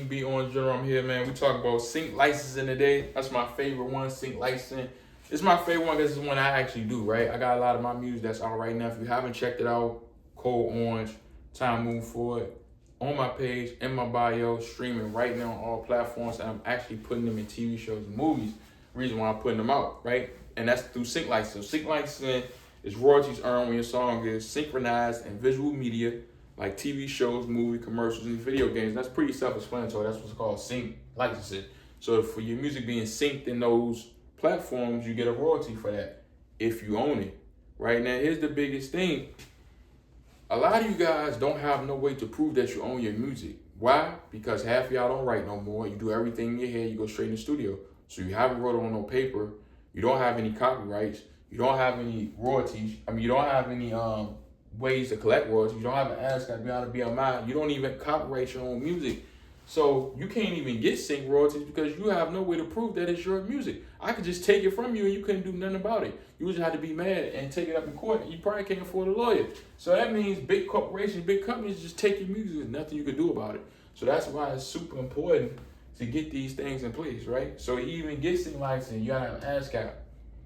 Be on general. I'm here, man. We talk about sync licensing today. That's my favorite one, sync licensing. It's my favorite one because it's the one I actually do, right? I got a lot of my music that's out right now. If you haven't checked it out, Cold Orange, Time Move Forward, on my page, in my bio, streaming right now on all platforms. And I'm actually putting them in TV shows and movies. Reason why I'm putting them out, right? And that's through sync licensing. So sync licensing is royalties earned when your song is synchronized in visual media like TV shows, movie commercials, and video games. That's pretty self-explanatory. That's what's called sync licensing. So for your music being synced in those platforms, you get a royalty for that if you own it. Right now, here's the biggest thing. A lot of you guys don't have no way to prove that you own your music. Why? Because half of y'all don't write no more. You do everything in your head. You go straight in the studio. So you haven't wrote it on no paper. You don't have any copyrights. You don't have any royalties. You don't have any ways to collect royalties. You don't have an ASCAP, you have to BMI. You don't even copyright your own music. So you can't even get sync royalties because you have no way to prove that it's your music. I could just take it from you and you couldn't do nothing about it. You just had to be mad and take it up in court. And you probably can't afford a lawyer. So that means big corporations, big companies just take your music. There's nothing you can do about it. So that's why it's super important to get these things in place, right? So you even get sync licensing, you gotta have ASCAP,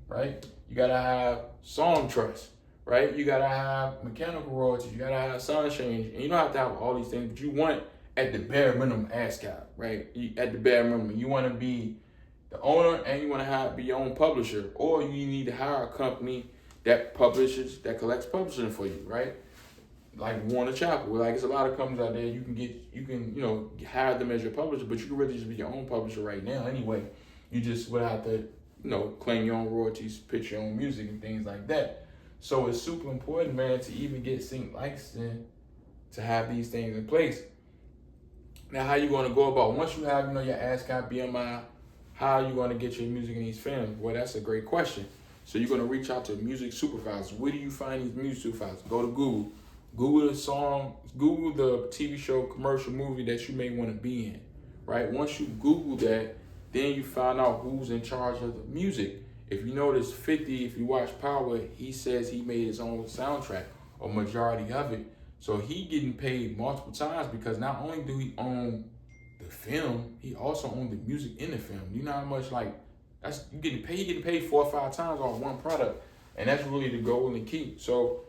right? You gotta have song trust, right? You gotta have mechanical royalties, you gotta have sound change, and you don't have to have all these things, but you want at the bare minimum ASCAP, right? At the bare minimum, you want to be the owner and you want to be your own publisher, or you need to hire a company that publishes, that collects publishing for you, right? Like Warner Chappell, like it's a lot of companies out there you can hire them as your publisher, but you can really just be your own publisher right now anyway. You just would have to claim your own royalties, pitch your own music and things like that. So it's super important, man, to even get sync licensing to have these things in place. Now, how you going to go about, once you have, your ASCAP, BMI, how are you going to get your music in these films? Well, that's a great question. So you're going to reach out to music supervisors. Where do you find these music supervisors? Go to Google. Google the song, Google the TV show, commercial, movie that you may want to be in, right? Once you Google that, then you find out who's in charge of the music. If you notice 50, if you watch Power, he says he made his own soundtrack, or majority of it. So he getting paid multiple times because not only do he own the film, he also owns the music in the film. You know how much that's you getting paid 4 or 5 times on one product, and that's really the goal and the key. So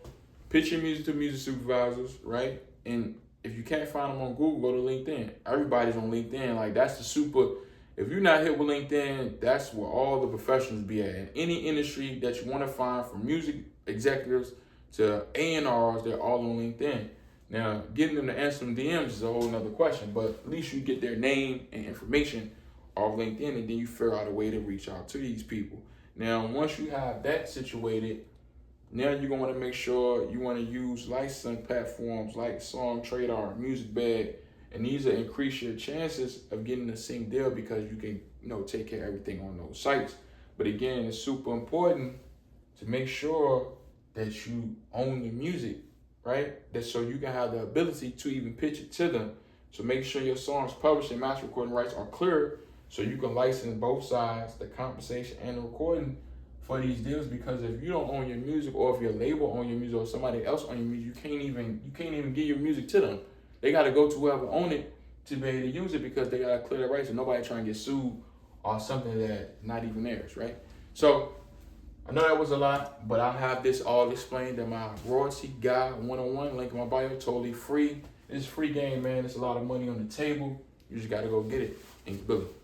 pitch your music to music supervisors, right? And if you can't find them on Google, go to LinkedIn. Everybody's on LinkedIn. That's the super. If you're not hit with LinkedIn, that's where all the professionals be at. In any industry that you want to find, from music executives to A&Rs, they're all on LinkedIn. Now, getting them to answer them DMs is a whole nother question, but at least you get their name and information off LinkedIn, and then you figure out a way to reach out to these people. Now, once you have that situated, now you're going to want to make sure you want to use licensing platforms like SongTradar, MusicBed, and these will increase your chances of getting a sync deal because you can, take care of everything on those sites. But again, it's super important to make sure that you own the music, right? That so you can have the ability to even pitch it to them. So make sure your songs published and master recording rights are clear so you can license both sides, the compensation and the recording for these deals. Because if you don't own your music, or if your label own your music, or somebody else own your music, you can't even give your music to them. They got to go to whoever own it to be able to use it because they got to clear the rights and nobody trying to get sued or something that not even theirs, right? So I know that was a lot, but I'll have this all explained in my royalty guide 101, link in my bio, totally free. It's a free game, man. It's a lot of money on the table. You just got to go get it and build it.